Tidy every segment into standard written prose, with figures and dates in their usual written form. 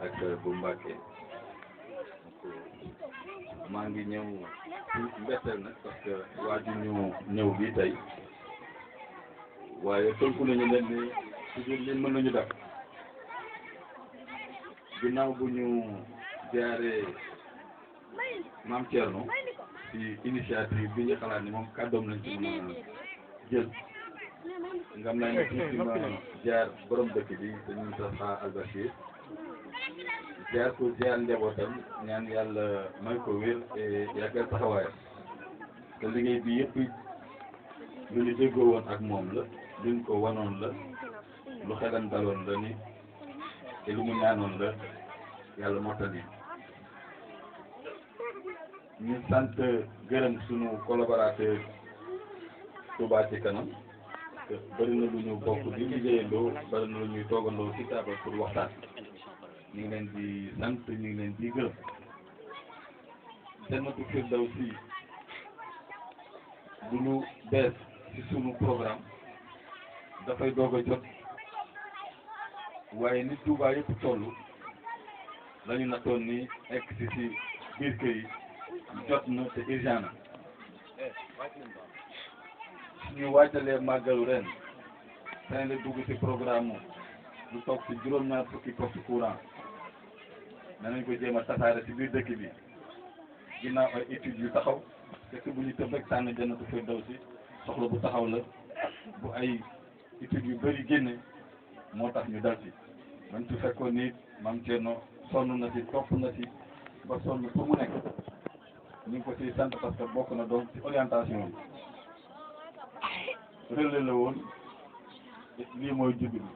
ak bu Mbàkke maa ngi ñëw ci mbetteel nag parce que waaju ñu ñëw bi tey waaye tënku nañu leen ni toujours ñun mën nañu def ginnaaw bu ñu jaaree Maam Thierno ci initiative bi ñu xalaat ni moom kàddoom lañ ci mën a jël nga may na tuuti ma jaar borom dëkk bi sëñ Moustapha Al Bachir jaar ko jaar njabootam ñaan yàlla may ko wér et yàggal taxawaayam te liggéey bi yëpp lu ñu déggoo woon ak moom la luñ ko wanoon la lu xelam daloon la ni te lu mu ñaanoon la yàlla mottali ñu sant gërëm sunu collaborateur Touba ci kanam te bëri na lu ñu bokk di liggéeyandoo bëri na lu ñuy toogandoo ci taabal pour waxtaan ñu ngi leen di sant ñu ngi leen di gërëm Jannatul Firdawsi du lu bees ci sunu programme dafay doog a jot waaye ni Touba yëpp toll lañu nattoon ni egg ci biir kër yi jot na te urgent na suñu waajalee màggalu ren tey la dugg ci programme lu toog ci juróom-ñaar fukki poste courant danañ ko jéem a tasaare ci biir dëkk bi ginnaaw ay études yu taxaw te bu ñu tëb rek tànn Jannatul Firdawsi soxla bu taxaw la bu ay études yu bëri génne moo tax ñu dal ci man su fekkoon ni Maam Thierno sonn na ci topp na ci ba sonn fu mu nekk ñu ngi ko ciy sant parce que bokk na donc ci orientation yi relais la woon lii mooy jubbi bi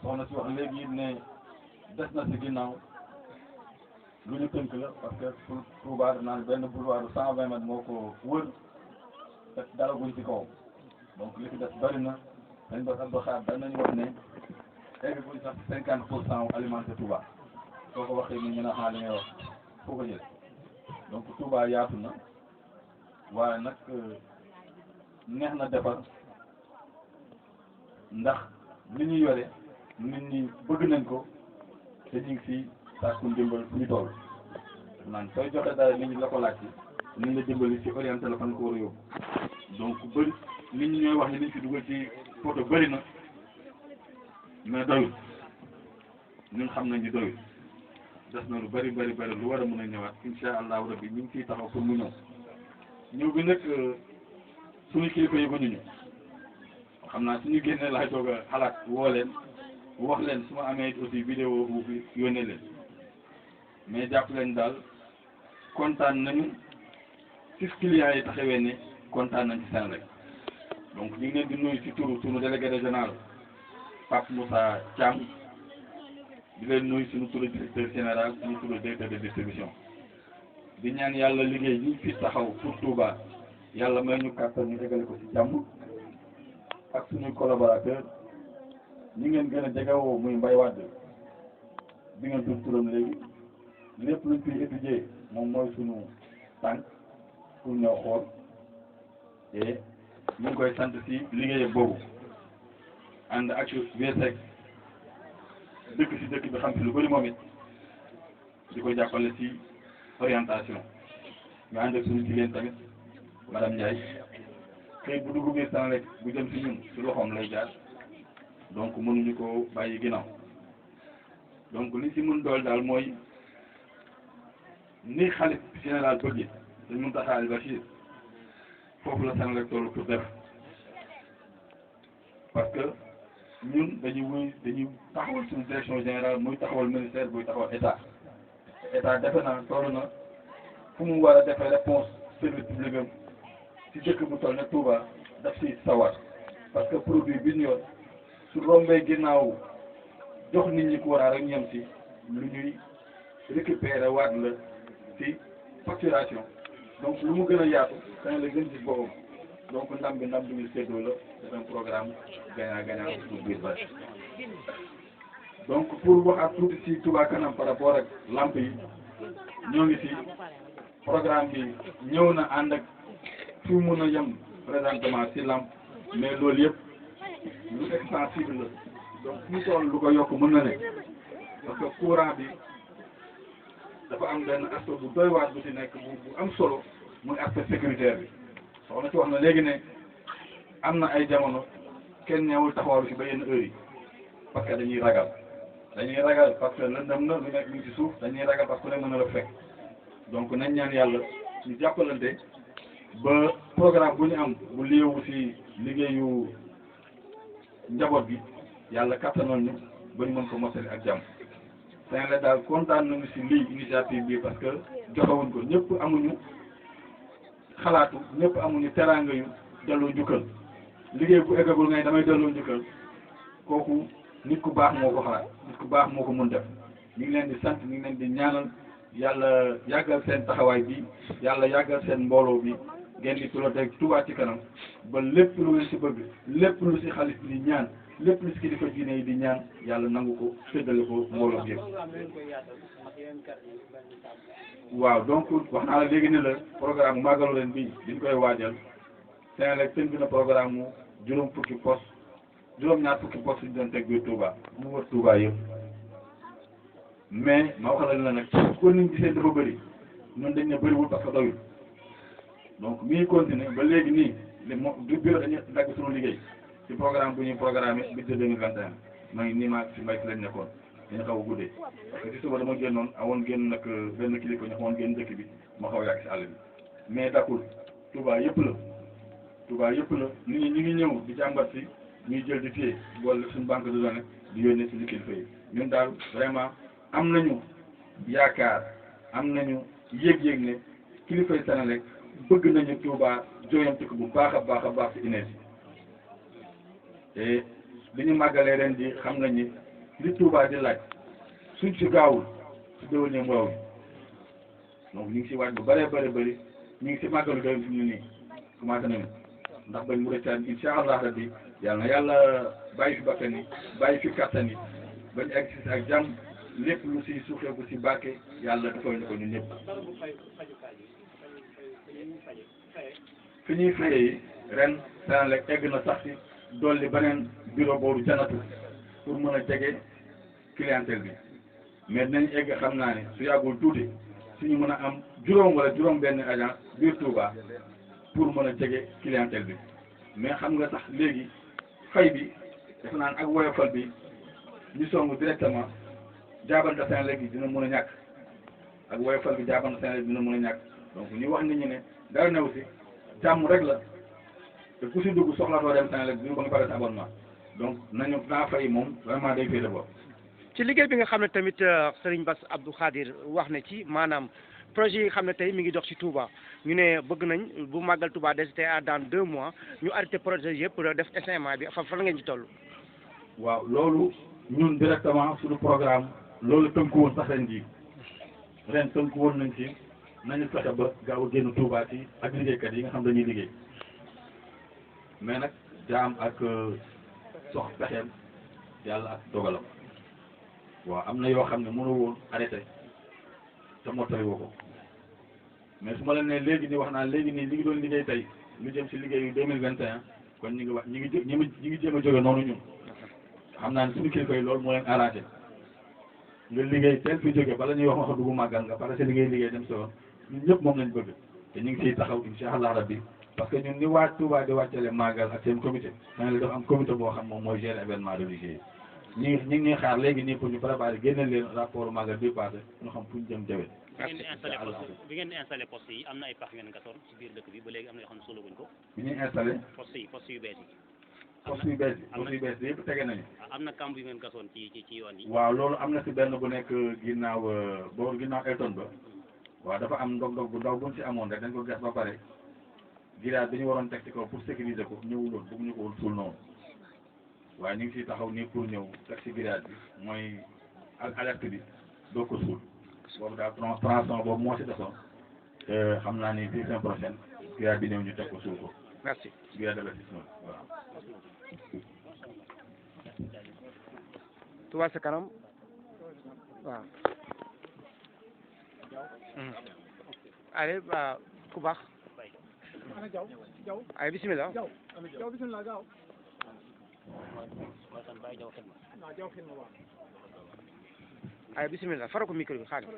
soxna si wax léegi ne des na ci ginnaaw lu ñu tënk la parce que pour Touba naan benn boulevard 120 mètres moo ko wër te dalaguñ ci kaw donc li ci des bari na dañ ba Abdou Khadre danañu wax ne egguñ sax 50% alimenté Touba soo ko waxee ni ñu ne xanaa li ngay wax foo ko jël donc Touba yaatu na waaye nag neex na defar ndax li ñu yore nit ñi bëgg nañ ko te ñu ngi si sàkku ndimbal fu ñu toll naan sooy joxe dara nit ñi la ko laaj ci ni nga dimbali ci orienté la fan ko war a yóbbu donc bëri nit ñi ñooy wax ni liñ ci dugal ci photo bëri na mais doyul ñun xam nañ ni doyul des na lu bëri lu war a mën a ñëwaat insha allahu rabbi ñu ngi ciy taxaw pour mu ñëw bi nag suñu kilifa yi ba ñu ñëw xam naa suñu génnee laay toog a xalaat woo leen wax leen su ma amee aussi vidéo bu yónnee leen mais jàpp leen daal kontaan nañu ci clients yi taxawee ne kontaan nañ ci seen rek donc ñu ngi leen di nuyu ci turu suñu délégué régional Pape Moussa Thiam di leen nuyu suñu turu directeur général suñu turu directeur de distribution di ñaan yàlla liggéey ñu fi taxaw pour Touba yàlla may ñu kàttan ñu égale ko ci jàmm ak suñuy collaborateur ñi ngeen gën a jegewoo muy Mbaye Wade bi ngeen tudd turam léegi lépp luñ fiy étudier moom mooy suñu tànk pour ñëw xool et ñu ngi koy sant ci liggéeyam boobu ànd ak VSEC dëkk ci dëkk bi xam ci lu bëri moom it di ko jàppale ci orientation ñu ànd ak suñu jigéen tamit madame Ndiaye xëy bu dugg biir temps rek bu jëm ci ñun ci loxoom lay jaar donc mënuñu ko bàyyi ginnaaw donc li ci mën dool daal mooy ni xalif général bëgg dañ mun taxaal Bachir foofu la san rek toll pour def parce que ñun dañuy taxawal suñu direction générale muy taxawal ministère buy taxawal état defe naa toll na fu mu war a defee réponse service public am ci dëkk bu toll ne Touba daf si sawar parce que produit bi ñu yor su rombee ginnaaw jox nit ñi courant rek ñem si lu ñuy récupérer waat la ci facturation donc lu mu gën a yaatu dañ la gën ci boppam donc ndam bi ñu séddoo la c'est un programme gagnant-gagnant pour biir ba donc pour wax ak tuuti ci Touba kanam par rapport ak lamp yi ñoo ngi ci programme bi ñëw na ànd ak fi mun a yem présentement ci lamp mais loolu yëpp lu extensible la donc fu mu toll lu ko yokk mën na nekk parce que courant bi dafa am benn aspect bu doy waar bu ci nekk bu am solo muy aspect sécuritaire bi soxna ci wax na léegi ne am na ay jamono kenn ñëwul taxawal ci ba yenn heure yi parce que dañuy ragal parce que lëndëm na lu nekk ñu ci suuf dañuy ragal parce que ne mën na la fekk donc nañ ñaan yàlla ñu jàppalante ba programme bu ñu am bu liyewu ci liggéeyu njaboot bi yàlla kattanal ñu ba ñu mën ko mottali ak jàmm Senelec daal kontaan nañu ci lii initiative bi parce que joxewuñ ko ñëpp amuñu xalaatu ñëpp amuñu teraanga yu delloo njukkal liggéey bu eggagul ngay damay delloo njukkal kooku nit ku baax moo ko xalaat nit ku baax moo ko mun def ñu ngi leen di sant ñu ngi leen di ñaanal yàlla yàggal seen taxawaay bi yàlla yàggal seen mbooloo bi ngeen di piloté Touba ci kanam ba lépp lu ngeen ci bëgg lépp lu ci xaalis bi di ñaan lépp lu ci kilifa diine yi di ñaan yàlla nangu ko séddale ko mbooloo bi yëpp. waaw donc wax naa la léegi ne la programme màggalu leen bi diñ koy waajal Senelec tënk na programme mu juróom ñaar fukki poste yu doon teg biir Touba mu wër Touba yëpp mais ma wax la nag kon niñ gisee dafa bëri ñun dañ ne bëriwul parce que doyul donc mi ngi continuer ba léegi nii du bureau dañuy dagg suñu liggéey ci programme bu ñuy programmé budget 2021 maa ngi nii maa si mbay si lañ nekkoon dañu xaw a guddee parce que ci suba dama génnoon awoon génn nag benn kilifa ñu xawoon génn dëkk bi ma xaw a yàgg si àll bi mais dakul Touba yëpp la nit ñi ñu ngi ñëw di jàmbat si ñuy jël di téye boole suñu banque de données di yónnee suñu kilifa yi ñun daal vraiment am nañu yaakaar am nañu yéeg-yéeg ne kilifa yi Senelec bëgg nañu Touba jooyanti ko bu baax a baax ci énergie te li ñu màggalee ren di xam nañ ni li Touba di laaj suñ si gaawul su déwénee mu raw donc ñu ngi si waaj bu bëree bëri ñu ngi si màggalu doy fi ñu nii commencé nañu ndax bañ mu rëccaan incha allah rabbi yàlla na yàlla bàyyi fi bakkan yi bàyyi fi kattan yi bañ egg si ak jàmm lépp lu si suuxeeku si barke yàlla defal ñu ko ñun ñëpp. fi ñuy fayee yi ren Senelec egg na sax si dolli beneen bureau boobu janatu pour mën a jege clientèle bi mais dinañ egg xam naa ne su yàggul tuuti suñu mën a am juróom wala juróom benn agent biir Touba pour mën a jege clientèle bi mais xam nga sax léegi fay bi def naan ak woyofal bi ñu songu directement jaabante Senelec bi dina mën a ñàkk ak woyofal bi jaabante Senelec bi dina mën a ñàkk donc ñu wax nit ñi ne dara new si jàmm rek la te ku si dugg soxlatoo dem Senelec bi ba nga pare sa abonnement donc nañu naa fay moom vraiment day féete bopp. ci liggéey bi nga xam ne tamit Serigne Bass Abdou Khadir wax na ci maanaam projet yi nga xam ne tey mi ngi dox ci Touba ñu ne bëgg nañ bu màggal Touba des dans 2 mois ñu arrêté projet yëpp def SMA bi fan ngeen ci toll. waaw loolu ñun directement suñu programme loolu tënku woon sax ren jii ren tënku woon nañ ci nañu fexe ba gaaw a génn Touba ci ak liggéeykat yi nga xam dañuy liggéey mais nag jaam ak sox pexeem yàlla ak dogalam waaw am na yoo xam ne mënu woon arrêté te mottali woo ko mais su ma leen ne léegi nii wax naa léegi nii li ngi doon liggéey tey lu jëm si liggéeyu 2021 kon ñu ngi wax ñi ngi jéem a jóge noonu ñun xam naa ne suñu kilifa yi loolu moo leen arrangé nga liggéey teel fi jóge bala ñuy wax dugg màggal nga pare si liggéey dem si woon ñun ñëpp moom lañ bëgg te ñu ngi siy taxaw incha allah rabbi parce que ñun ni waa Touba di wàccale màggal ak seen comité ma ne la dafa am comité boo xam moom mooy gérer événement religieux yi ñu ngi ñuy xaar léegi nii pour ñu préparer génneel leen rapport màggal bi passé ñu xam fu ñu jëm jëwee. bi ngeen di installé poste yi am na ay pax ngeen gasoon ci biir dëkk bi ba léegi am na yoo xam ne solo wuñ ko. bi ñuy installé. poste yu bees yi. poste yu bees yi yëpp tege nañu. am na kamb yu ngeen gasoon ci yoon yi. waaw loolu am na si benn bu nekk ginnaaw booru ginnaaw Elton ba waaw dafa am ndog-ndog bu ndaw buñ si amoon rek dañ ko gas ba pare village bi ñu waroon teg ci kaw pour sécuriser ko ñëwuloon bëgg ñu ko woon suul noonu waaye ñu ngi siy taxaw nii pour ñëw teg si village bi mooy alerte bi doo ko suul boobu daal transport boobu moo si desoon xam naa ni fii semaine prochaine village bi ñëw ñu teg ko suul ko. merci village d'investissement waaw. Touba ca kanam waaw. allez ku baax. ay bismillah. ay bismillah fara ko micro bi Khadim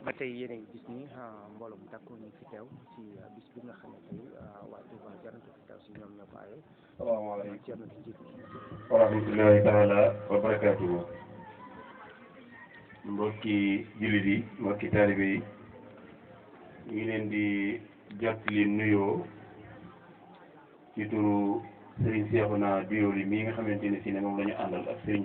ba tey yéen a ngi gis ni mbooloo mu takku ñu fi teew ci bis bi nga xam ne tey waa Touba Jannatul Firdawsi ñoom ñoo ko aaye. salaamaaleykum wa rahmatullahi taala wa barakaatuhu. mbokki jullit yi mbokki taalibe yi ñu ngi leen di jot li nuyoo ci turu Serigne Cheikhouna Doyoly mii nga xamante ne si ne moom la ñu àndal ak Serigne